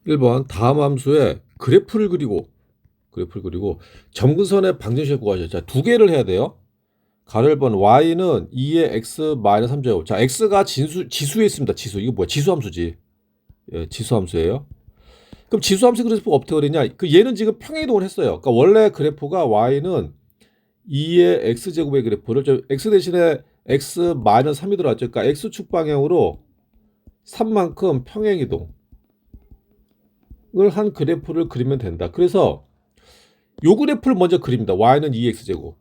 1번 다음 함수에 그래프를 그리고 점근선의 방정식을 구하셔. 자, 두 개를 해야 돼요. 가로 1번 y는 2의 x 마이너스 3제곱. 자, x가 지수에 있습니다. 지수. 이거 뭐야? 지수 함수지. 예, 지수 함수예요. 그럼 지수 함수 그래프가 어떻게 그리냐? 그 얘는 지금 평행이동을 했어요. 그러니까 원래 그래프가 y는 2의 x제곱의 그래프를 x 대신에 x 마이너스 3이 들어왔죠. 그러니까 x축 방향으로 3만큼 평행이동을 한 그래프를 그리면 된다. 그래서 요 그래프를 먼저 그립니다. y는 2x제곱.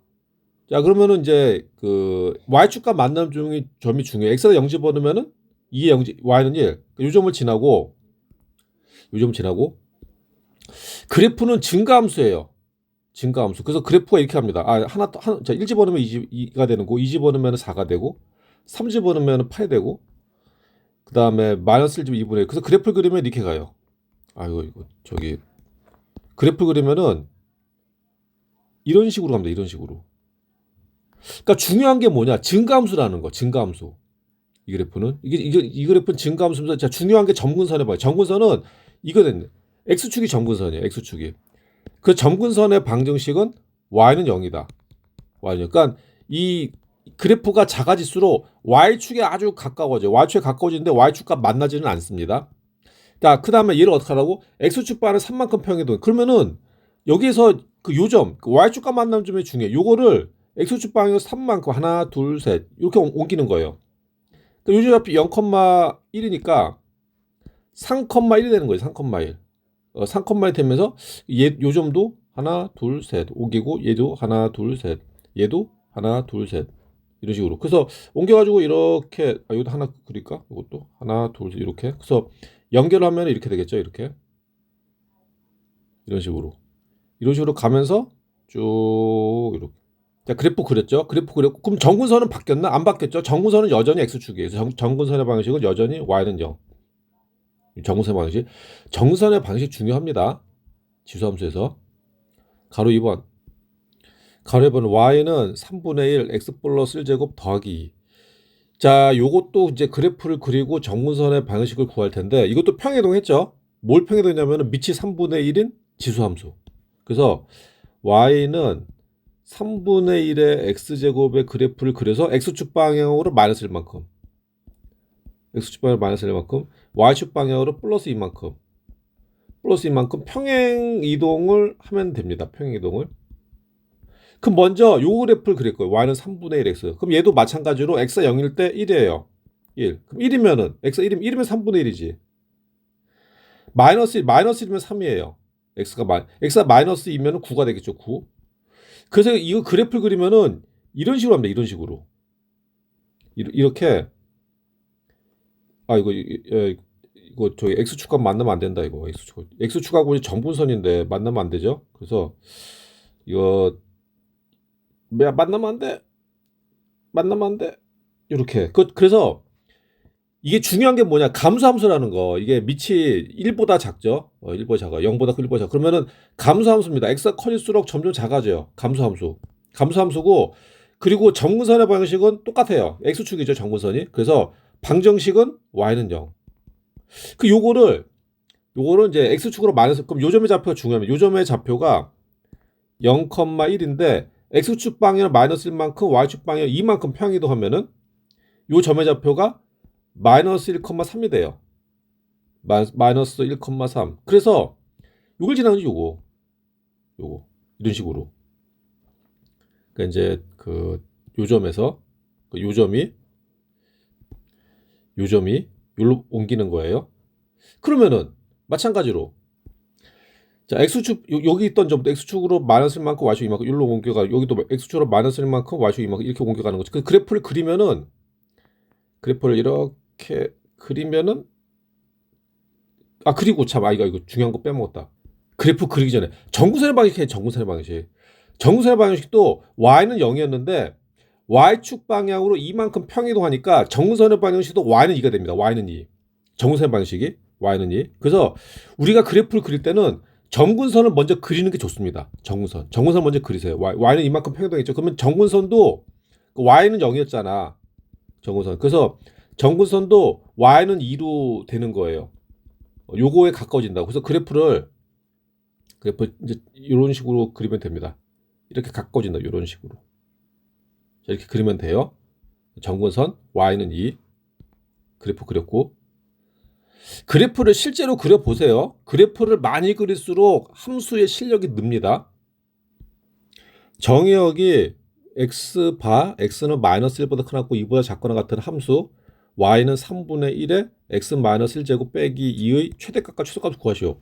자, 그러면은 이제 그 y축과 만남 중이 점이 중요해. x가 0 집어넣으면은 2의 0, y는 1. 요 점을 지나고 요 점 지나고 그래프는 증가함수예요. 증가함수. 그래서 그래프가 이렇게 합니다. 자, 1 집어넣으면 2가 되는 거, 2 집어넣으면 4가 되고, 3 집어넣으면 8이 되고, 그 다음에 마이너스 1 집어 2분의 1. 그래서 그래프를 그리면 이렇게 가요. 이거 저기 그래프 그리면은 이런 식으로 갑니다. 이런 식으로. 그러니까 중요한 게 뭐냐? 증가함수라는 거. 증가함수. 이 그래프는 이 그래프는 증가함수면서 자, 중요한 게 점근선에 봐요. 점근선은 이거는 x축이 점근선이에요. x축이. 그 점근선의 방정식은 y는 0이다. y는 0. 그러니까 이 그래프가 작아질수록 y축에 아주 가까워져요. y축에 가까워지는데 y축과 만나지는 않습니다. 자, 그 다음에 얘를 어떻게 하라고? x축 반은 3만큼 평행이동. 그러면은 여기에서 그 요점, 그 y축과 만나는 점이 중요해. 요거를 x축 방향으로 3만큼 하나, 둘, 셋 이렇게 옮기는 거예요. 그러니까 요즘 앞이 0,1이니까 3,1이 되는 거예요. 3,1. 3,1 되면서 얘 요점도 하나, 둘, 셋 옮기고 얘도 하나, 둘, 셋 얘도 하나, 둘, 셋 이런 식으로. 그래서 옮겨가지고 이렇게 이것도 하나 그릴까? 이것도 하나, 둘, 셋 이렇게. 그래서 연결하면 이렇게 되겠죠. 이렇게 이런 식으로 이런 식으로 가면서 쭉 이렇게. 자, 그래프 그렸죠. 그래프 그렸고 그럼 정근선은 바뀌었나? 안 바뀌었죠. 정근선은 여전히 x축이에요. 그래서 정근선의 방식은 여전히 y는 0. 정근선의 방식. 정근선의 방식 중요합니다. 지수함수에서. 가로 2번. 가로 2번 y는 3분의 1 x 플러스 1제곱 더하기 2. 자, 요것도 이제 그래프를 그리고 정근선의 방식을 구할 텐데 이것도 평행이동 했죠. 뭘 평행이동했냐면 밑이 3분의 1인 지수함수. 그래서 y는 3분의 1의 x제곱의 그래프를 그려서 x축 방향으로 마이너스 1만큼 x축 방향으로 마이너스 1만큼 y축 방향으로 플러스 2만큼 평행 이동을 하면 됩니다. 평행 이동을. 그럼 먼저 요 그래프를 그릴 거예요. y는 3분의 1 x. 그럼 얘도 마찬가지로 x가 0일 때 1이에요. 1. 그럼 1이면은 x가 1이면 3분의 1이지. 마이너스 1이면 3이에요. x가 마이너스 2면은 9가 되겠죠. 9. 그래서 이거 그래프를 그리면은 이런 식으로 합니다. 이런 식으로. 이렇게 이거 저희 x축과 만나면 안 된다. 이거 x축하고 정분선인데 만나면 안 되죠. 그래서 이거 만나면 안 돼. 만나면 안 돼. 이렇게. 그래서 이게 중요한 게 뭐냐? 감수함수라는 거. 이게 밑이 1보다 작죠. 1보다 작아. 0보다 1보다 작아. 그러면은 감수함수입니다. x가 커질수록 점점 작아져요. 감수함수. 감수함수고 그리고 정근선의 방식은 똑같아요. x축이죠, 정근선이. 그래서 방정식은 y는 0. 요거를 이제 x축으로 마이너스 그럼 요점의 좌표가 중요합니다. 요점의 좌표가 0,1인데 x축 방향은 마이너스 1만큼 y축 방향 2만큼 평이동하면은 요 점의 좌표가 마이너스 1,3이 돼요. 마이너스 1,3. 그래서 요걸 지나는 요거 이런 식으로. 그러니까 이제 그 요점에서 그 요점이 여기로 옮기는 거예요. 그러면은 마찬가지로 자, x축 여기 있던 점부터 x축으로 마이너스 1만큼 y축 2만큼 여기로 옮겨가 y도 x축으로 마이너스 1만큼 y축 2만큼 이렇게 옮겨가는 거죠. 그 그래프를 그리면은 그래프를 이렇게 그리면은 그리고 참 이거 중요한 거 빼먹었다. 그래프 그리기 전에 정근선의 방식 해. 정근선의 방식도 y는 0이었는데 y축 방향으로 이만큼 평이동하니까 정근선의 방식도 y는 2가 됩니다. y는 2. 정근선의 방식이 y는 2. 그래서 우리가 그래프를 그릴 때는 정근선을 먼저 그리는 게 좋습니다. 정근선 먼저 그리세요. y는 이만큼 평이동했죠. 그러면 정근선도 y는 0이었잖아. 정근선. 그래서 정근선도 y는 2로 되는 거예요. 요거에 가까워진다고. 그래서 그래프 이제 이런 식으로 그리면 됩니다. 이렇게 가까워진다. 이런 식으로. 자, 이렇게 그리면 돼요. 정근선 y는 2 그래프 그렸고, 그래프를 실제로 그려보세요. 그래프를 많이 그릴수록 함수의 실력이 늡니다. 정의역이 x바, x는 마이너스 1보다 크고 2보다 작거나 같은 함수, y는 3분의 1에 x 마이너스 1제곱 빼기 2의 최대값과 최소값을 구하시오.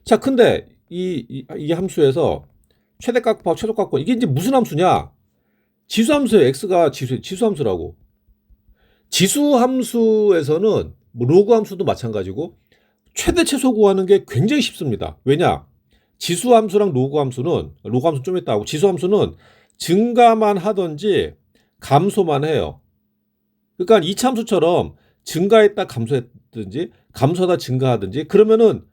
자, 근데 이 함수에서 최대값과 최소값과 이게 이제 무슨 함수냐? 지수함수예요. x가 지수함수라고. 지수함수에서는 뭐 로그 함수도 마찬가지고 최대 최소 구하는 게 굉장히 쉽습니다. 왜냐? 지수함수랑 로그 함수 좀 있다 하고, 지수함수는 증가만 하든지 감소만 해요. 그러니까 이차함수처럼 증가했다 감소했든지 감소하다 증가하든지, 그러면은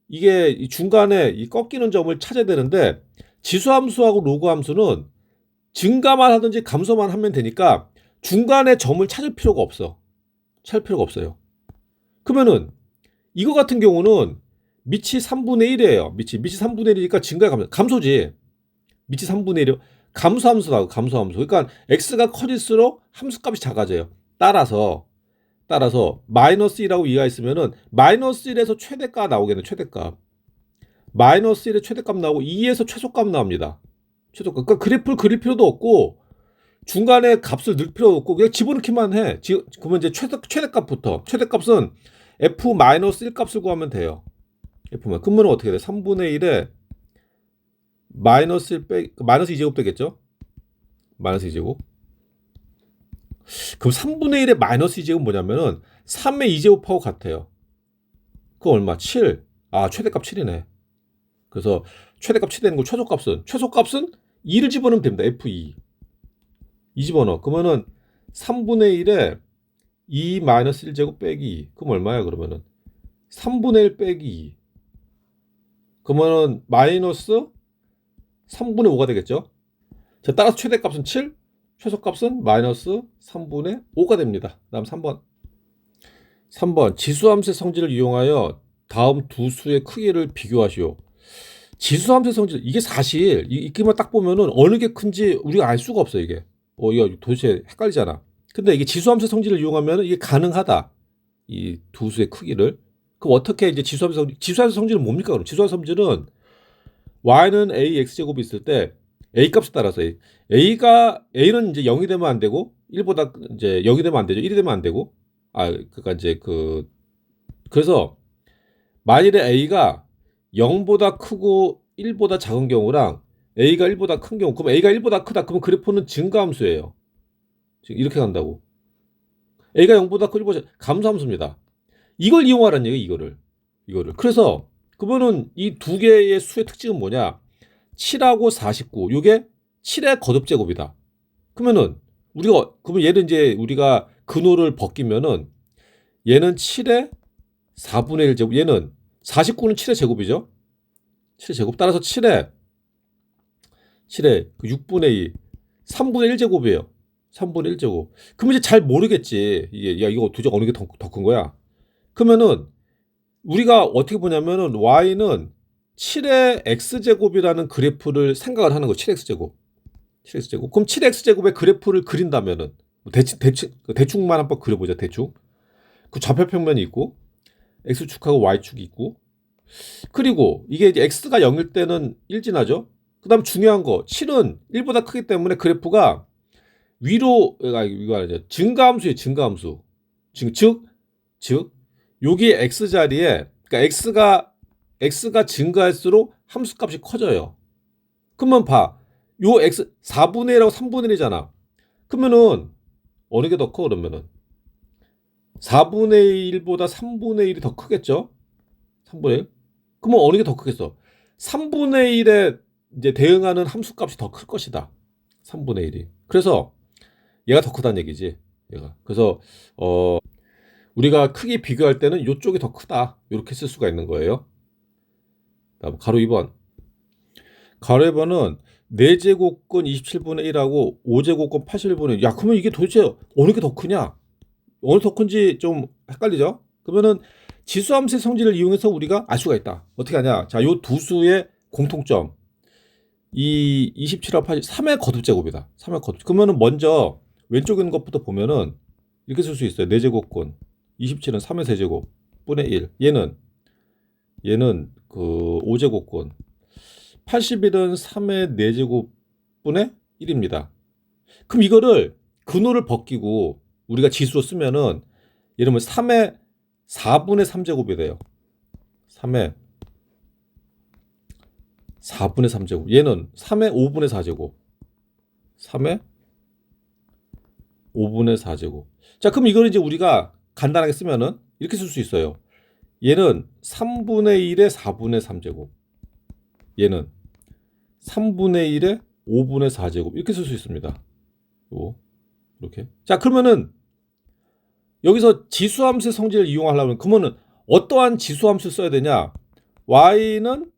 이게 중간에 이 꺾이는 점을 찾아야 되는데, 지수함수하고 로그함수는 증가만 하든지 감소만 하면 되니까 중간에 점을 찾을 필요가 없어요. 그러면은 이거 같은 경우는 밑이 3분의 1이에요. 밑이 3분의 1이니까 증가에 감소지. 밑이 3분의 1이요. 감소함수라고, 감소함수. 그러니까 x가 커질수록 함수값이 작아져요. 따라서 마이너스 1하고 2가 있으면은 마이너스 1에서 최대값 나오겠네. 최대값. 마이너스 1에 최대값 나오고 2에서 최소값 나옵니다. 최소값. 그러니까 그래프를 그릴 필요도 없고 중간에 값을 넣을 필요 없고 그냥 집어넣기만 해. 그러면 이제 최대값부터. 최대값은 f-1 값을 구하면 돼요. f만. 그러면 어떻게 돼? 3분의 1에 마이너스 2제곱 되겠죠? 마이너스 2제곱. 그럼 3분의 1에 마이너스 2제곱 뭐냐면은 3의 2제곱하고 같아요. 그거 얼마? 7. 아, 최대값 7이네. 그래서 최대값 7 되는 거, 최소값은 2를 집어넣으면 됩니다. f2. 2 집어넣어. 그러면은 3분의 1에 2 마이너스 1제곱 빼기 2. 그럼 얼마야, 그러면은? 3분의 1 빼기 2. 그러면은 마이너스 3분의 5가 되겠죠? 자, 따라서 최대값은 7, 최소값은 마이너스 3분의 5가 됩니다. 다음 3번. 지수함수의 성질을 이용하여 다음 두 수의 크기를 비교하시오. 지수함수의 성질, 이게 사실 이기만 딱 보면은 어느 게 큰지 우리가 알 수가 없어요. 이게 이거 도대체 헷갈리잖아. 근데 이게 지수함수의 성질을 이용하면 이게 가능하다. 이 두 수의 크기를. 그럼 어떻게 이제 지수함수의 성질은 뭡니까? 그럼 지수함수의 성질은 y는 a x제곱이 있을 때 a 값에 따라서 a는 이제 0이 되면 안 되고 1보다 이제 0이 되면 안 되죠. 1이 되면 안 되고. 그러니까 이제 그래서 만일에 a가 0보다 크고 1보다 작은 경우랑 a가 1보다 큰 경우, 그럼 a가 1보다 크다. 그러면 그래프는 증가함수예요. 지금 이렇게 간다고. a가 0보다 크고 1보다 감소함수입니다. 이걸 이용하라는 얘기예요. 이거를. 그래서 그러면은 이 두 개의 수의 특징은 뭐냐? 7하고 49. 이게 7의 거듭제곱이다. 그러면 얘는 이제 우리가 근호를 벗기면은 얘는 7의 4분의 1 제곱, 얘는 49는 7의 제곱이죠. 7의 제곱. 따라서 7의 6분의 2, 3분의 1 제곱이에요. 3분의 1 제곱. 그러면 이제 잘 모르겠지. 이거 도대체 어느 게 더 큰 거야? 그러면은 우리가 어떻게 보냐면은 y는 7의 x제곱이라는 그래프를 생각을 하는 거예요. 7x제곱. 그럼 7x제곱의 그래프를 그린다면은 대충만 한번 그려보자. 대충. 그 좌표평면이 있고 x축하고 y축이 있고, 그리고 이게 이제 x가 0일 때는 1진하죠. 그 다음 중요한 거, 7은 1보다 크기 때문에 그래프가 위로, 이거 아니죠. 증가함수예요. 증가함수. 즉 여기 x자리에, 그러니까 x가 증가할수록 함수값이 커져요. 그러면 요 x 4분의 1하고 3분의 1이잖아. 그러면은 어느 게 더 커? 그러면은 4분의 1보다 3분의 1이 더 크겠죠? 3분의 1. 그러면 어느 게 더 크겠어? 3분의 1에 이제 대응하는 함수값이 더 클 것이다. 3분의 1이. 그래서 얘가 더 크다는 얘기지. 얘가. 그래서 우리가 크기 비교할 때는 이쪽이 더 크다. 이렇게 쓸 수가 있는 거예요. 다음 가로 2번. 가로 2번은 4제곱근 27분의 1하고 5제곱근 81분의 1. 야, 그러면 이게 도대체 어느 게 더 크냐? 어느 더 큰지 좀 헷갈리죠? 그러면은 지수함수의 성질을 이용해서 우리가 알 수가 있다. 어떻게 하냐? 자, 요 두 수의 공통점. 이 27하고 80, 3의 거듭제곱이다. 3의 거듭. 그러면은 먼저 왼쪽에 있는 것부터 보면은 이렇게 쓸 수 있어요. 4제곱근. 27은 3의 세제곱 분의 1. 얘는 그 5제곱근. 81은 3의 4제곱 분의 1입니다. 그럼 이거를 근호를 벗기고 우리가 지수로 쓰면은 예를 들면 3의 4분의 3제곱이 돼요. 3의 4분의 3제곱. 얘는 3의 5분의 4제곱. 3의 5분의 4제곱. 자, 그럼 이걸 이제 우리가 간단하게 쓰면은 이렇게 쓸 수 있어요. 얘는 3분의 1의 4분의 3제곱. 얘는 3분의 1의 5분의 4제곱. 이렇게 쓸 수 있습니다. 이렇게. 자, 그러면은 여기서 지수함수의 성질을 이용하려면 그러면은 어떠한 지수함수를 써야 되냐? y는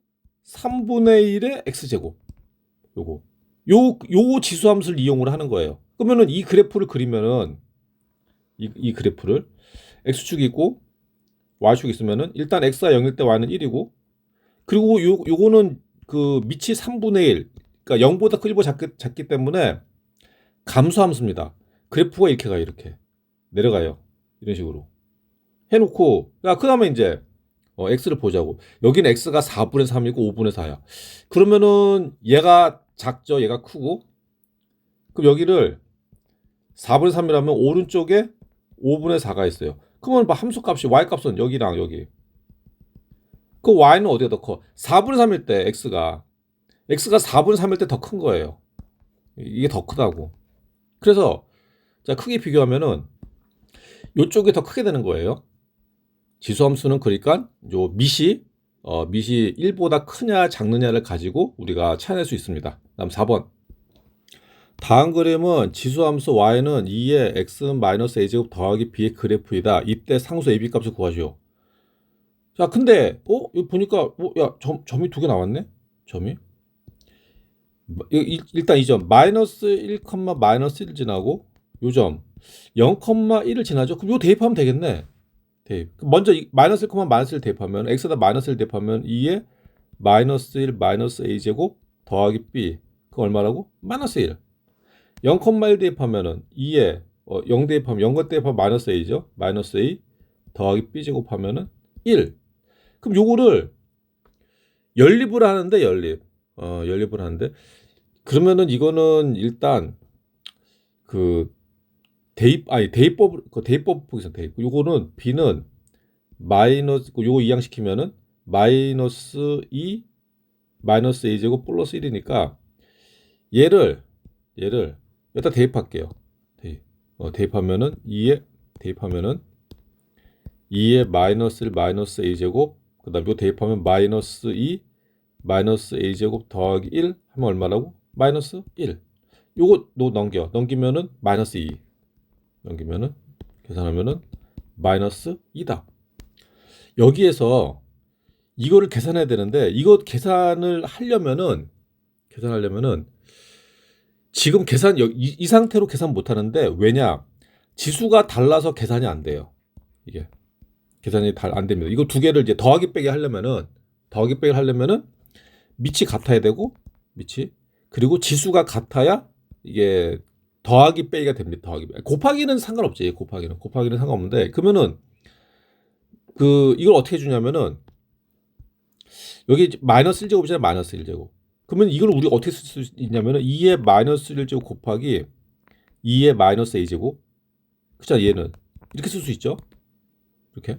3분의 1의 x제곱. 요 지수함수를 이용을 하는 거예요. 그러면은 이 그래프를 그리면은 이 그래프를 x축이 있고 y축이 있으면은 일단 x가 0일 때 y는 1이고 그리고 요거는 그 밑이 3분의 1. 그러니까 0보다 크고 작기 때문에 감소함수입니다. 그래프가 이렇게 가요. 이렇게 내려가요. 이런 식으로 해놓고 그 다음에 이제 x를 보자고. 여기는 x가 4분의 3이고 5분의 4야. 그러면은 얘가 작죠. 얘가 크고 그럼 여기를 4분의 3이라면 오른쪽에 5분의 4가 있어요. 그러면 함수값이 y값은 여기랑 여기. 그 y는 어디가 더 커? 4분의 3일 때 x가 4분의 3일 때 더 큰 거예요. 이게 더 크다고. 그래서 자, 크게 비교하면은 요쪽이 더 크게 되는 거예요. 지수함수는 그러니까 요 밑이 1보다 크냐 작느냐를 가지고 우리가 찾아낼 수 있습니다. 다음 4번. 다음 그림은 지수함수 y는 2의 x-a제곱 더하기 b의 그래프이다. 이때 상수 ab 값을 구하시오. 자, 근데 여기 보니까 야, 점이 두 개 나왔네. 점이. 일단 이 점 마이너스 1, 마이너스 1 지나고 요 점 0,1을 지나죠. 그럼 요 대입하면 되겠네. 대입. 먼저 마이너스 1, 마이너스 1 대입하면 x에다 마이너스 1 대입하면 2에 마이너스 1 마이너스 a제곱 더하기 b. 그 얼마라고? 마이너스 1. 0,1 대입하면은 2에 0 대입하면 0과 대입하면 마이너스 a죠. 마이너스 a 더하기 b 제곱하면은 1. 그럼 요거를 연립을 하는데 연립을 하는데 그러면은 이거는 일단 그 대입법 보기선 대입. 요거는 b는 마이너스 요거 이항시키면은 마이너스 2 마이너스 a 제곱 플러스 1이니까 얘를 여기다 대입할게요. 대입하면은 2에 마이너스 1 마이너스 a 제곱 그다음에 이거 대입하면 마이너스 2 마이너스 a 제곱 더하기 1 하면 얼마라고? 마이너스 1. 요거 넘기면은 마이너스 2. 넘기면은 계산하면은 마이너스 2다. 여기에서 이거를 계산해야 되는데 이거 계산을 하려면은 지금 이 상태로 계산 못 하는데 왜냐? 지수가 달라서 계산이 안 돼요. 이게 계산이 안 됩니다. 이거 두 개를 이제 더하기 빼기 하려면은 밑이 같아야 되고 그리고 지수가 같아야 이게 더하기 빼기가 됩니다. 더하기 빼기. 곱하기는 상관없지. 곱하기는 상관없는데 그러면은 이걸 어떻게 해주냐면은 여기 마이너스 1제곱이잖아요. 마이너스 1제곱. 그러면 이걸 우리가 어떻게 쓸 수 있냐면은 2의 마이너스 1제곱 곱하기 2의 마이너스 a제곱. 그쵸? 얘는 이렇게 쓸 수 있죠. 이렇게.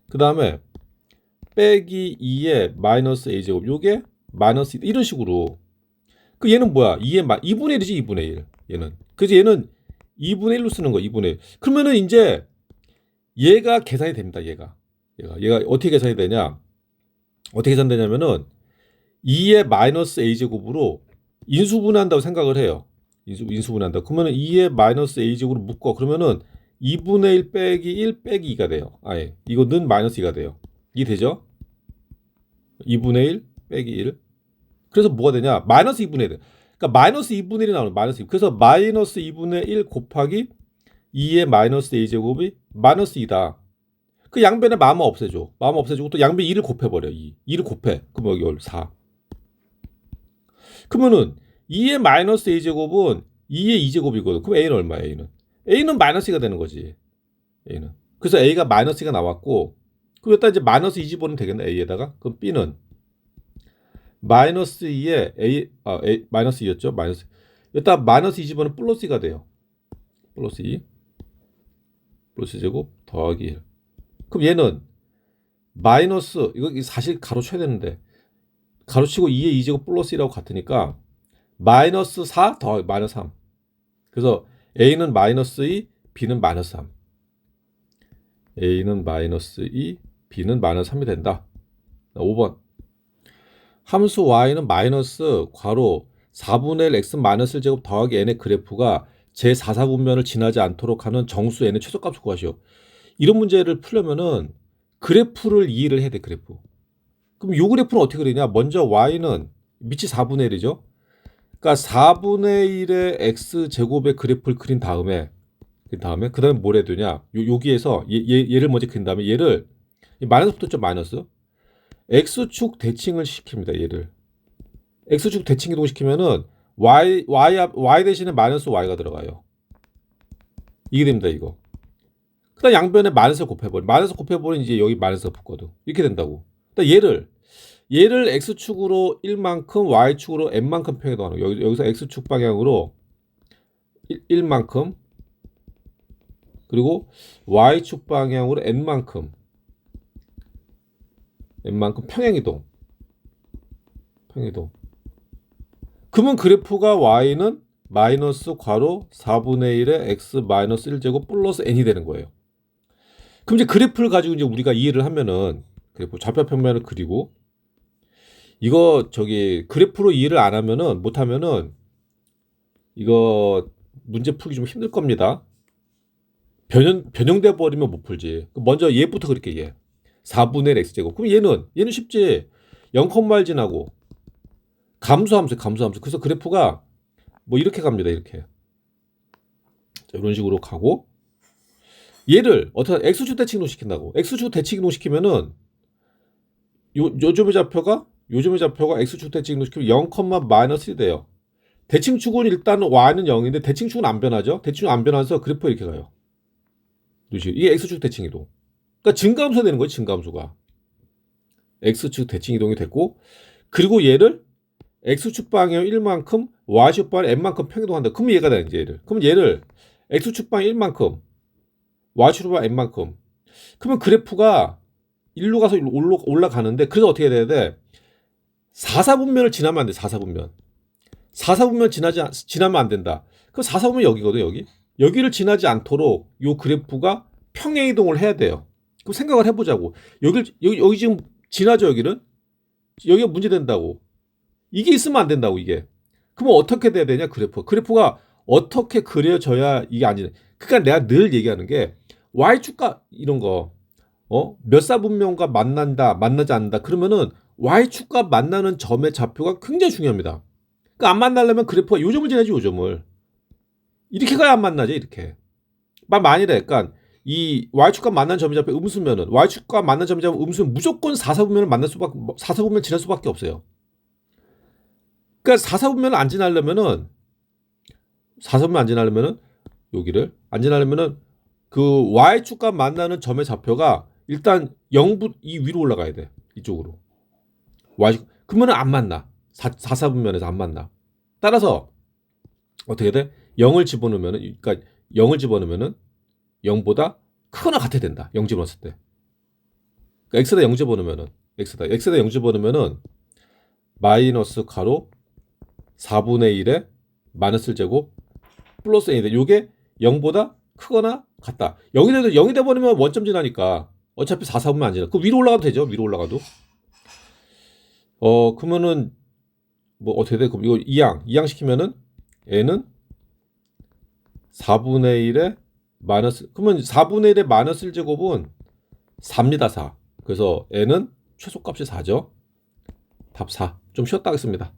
그 다음에 빼기 2의 마이너스 a제곱. 요게 마이너스 이런 식으로. 그 얘는 뭐야? 2분의 1이지 2분의 1. 얘는. 그래서 얘는 2분의 1로 쓰는 거. 2분의 1. 그러면은 이제 얘가 계산이 됩니다. 얘가 어떻게 계산이 되냐? 어떻게 계산되냐면은 2의 마이너스 a제곱으로 인수분해한다고 생각을 해요. 인수분해한다. 그러면은 2의 마이너스 a제곱으로 묶어. 그러면은 2분의 1 빼기 1 빼기 2가 돼요. 아예 이거는 마이너스 2가 돼요. 이 되죠? 2분의 1 빼기 1. 그래서 뭐가 되냐? 마이너스 2분의 1. 그러니까 마이너스 2분의 1이 나오는 마이너스 2. 그래서 마이너스 2분의 1 곱하기 2의 마이너스 a제곱이 마이너스 2다. 그 양변에 마마 없애줘. 마마 없애주고 또 양변 2를 곱해버려. 2를 곱해. 그럼 여기 4. 그러면은 2의 마이너스 a제곱은 2의 2제곱이거든. 그럼 a는 얼마야? a는 마이너스 2가 되는 거지. a는. 그래서 a가 마이너스 2가 나왔고, 그럼 여기다 이제 마이너스 2 집어넣으면 되겠네. a에다가. 그럼 b는 마이너스 2에 a 마이너스 2였죠. 마이너스. 여기다 마이너스 2 집어넣으면 플러스 2가 돼요. 플러스 2. 플러스 제곱 더하기 1. 그럼 얘는 마이너스, 이거 사실 가로쳐야 되는데, 가로치고 2의 2제곱 플러스 1하고 같으니까 마이너스 4 더하기 마이너스 3. 그래서 a는 마이너스 2, b는 마이너스 3. a는 마이너스 2, b는 마이너스 3이 된다. 5번. 함수 y는 마이너스 괄호 4분의 1 x 마이너스 1제곱 더하기 n의 그래프가 제4사분면을 지나지 않도록 하는 정수 n의 최소값을 구하시오. 이런 문제를 풀려면은 그래프를 이해를 해야 돼. 그래프. 그럼 이 그래프는 어떻게 그리냐? 먼저 y는 밑이 4분의 1이죠. 그러니까 4분의 1의 x제곱의 그래프를 그린 다음에 그 다음에 뭘 해야 되냐? 여기에서 얘를 먼저 그린 다음에 얘를 마이너스 붙었죠. 마이너스. x축 대칭을 시킵니다. 얘를 x축 대칭 이동시키면은 y 대신에 마이너스 y가 들어가요. 이게 됩니다. 이거. 그다음 양변에 마이너스를 곱해버려. 마이너스 곱해버리면 이제 여기 마이너스가 붙거든. 이렇게 된다고. 그다음 얘를 x축으로 1만큼 y축으로 n만큼 평행이동하는 거예요. 여기서 x축 방향으로 1만큼 그리고 y축 방향으로 n만큼 평행이동. 그러면 그래프가 y는 마이너스 괄호 4분의 1의 x 마이너스 1제곱 플러스 n이 되는 거예요. 그럼 이제 그래프를 가지고 이제 우리가 이해를 하면은 그래프 좌표평면을 그리고 이거 그래프로 이해를 안 하면은 못 하면은 이거 문제 풀기 좀 힘들 겁니다. 변형돼 버리면 못 풀지. 먼저 얘부터 그릴게. 얘 4분의 1 x제곱. 그럼 얘는 쉽지. 0,1 지나고 감소함수. 그래서 그래프가 뭐 이렇게 갑니다. 이렇게. 자, 이런 식으로 가고 얘를 어떻게 x축 대칭 이동시킨다고. x축 대칭 이동시키면은 요점의 좌표가 x축 대칭 이동시키면 0,-1이 돼요. 대칭축은 일단 y는 0인데 대칭축은 안 변하죠. 대칭축 안 변해서 그래프가 이렇게 가요. 이게 x축 대칭 이동. 그러니까 증가함수가 되는 거예요. 증가함수가. x축 대칭 이동이 됐고 그리고 얘를 x축 방향 1만큼 y축 방향 n만큼 평행이동한다. 그럼 얘가 되는 이제 얘를. 그럼 얘를 x축 방향 1만큼 y축 방향 n만큼. 그러면 그래프가 일로 가서 올라가는데 그래서 어떻게 해야 돼? 4사분면을 지나면 안 돼. 4사분면. 4사분면 지나면 안 된다. 그럼 4사분면 여기거든. 여기를 지나지 않도록 요 그래프가 평행이동을 해야 돼요. 그럼 생각을 해보자고. 여기 지금 지나죠. 여기가 문제된다고. 이게 있으면 안 된다고. 이게. 그러면 어떻게 돼야 되냐? 그래프가 어떻게 그려져야 이게 안 지나. 그러니까 내가 늘 얘기하는 게 y축과 이런 거 몇 사분면과 만나지 않는다. 그러면은 y축과 만나는 점의 좌표가 굉장히 중요합니다. 그러니까 안 만나려면 그래프가 요점을 지나지. 요점을 이렇게 가야 안 만나죠. 이렇게 만일에 그러니까 이 y축과 만나는 점의 좌표 음수면은 y축과 만나는 점의 좌표 음수면 무조건 4사분면을 지날 수밖에 없어요. 그러니까 4사분면을 안 지나려면은 여기를 안 지나려면은 그 y축과 만나는 점의 좌표가 일단 0부 이 위로 올라가야 돼. 이쪽으로. y축 그러면은 안 만나. 4사분면에서 안 만나. 따라서 어떻게 돼? 0을 집어넣으면은 그러니까 0을 집어넣으면은 0보다 크거나 같아야 된다. 0 집어넣었을 때. 그러니까 x에다 0 집어넣으면은 x에다 0 집어넣으면은 마이너스 가로 4분의 1에 마이너스 1제곱 플러스 n인데 요게 0보다 크거나 같다. 0이 돼버리면 원점 지나니까 어차피 4사분면 안 지나. 그 위로 올라가도 되죠. 위로 올라가도. 그러면은 뭐 어떻게 돼? 그럼 이거 2양 시키면은 n은 4분의 1에 마이너스 그러면 4분의 1에 마이너스 1제곱은 4입니다. 4. 그래서 n은 최소값이 4죠. 답 4. 좀 쉬었다 하겠습니다.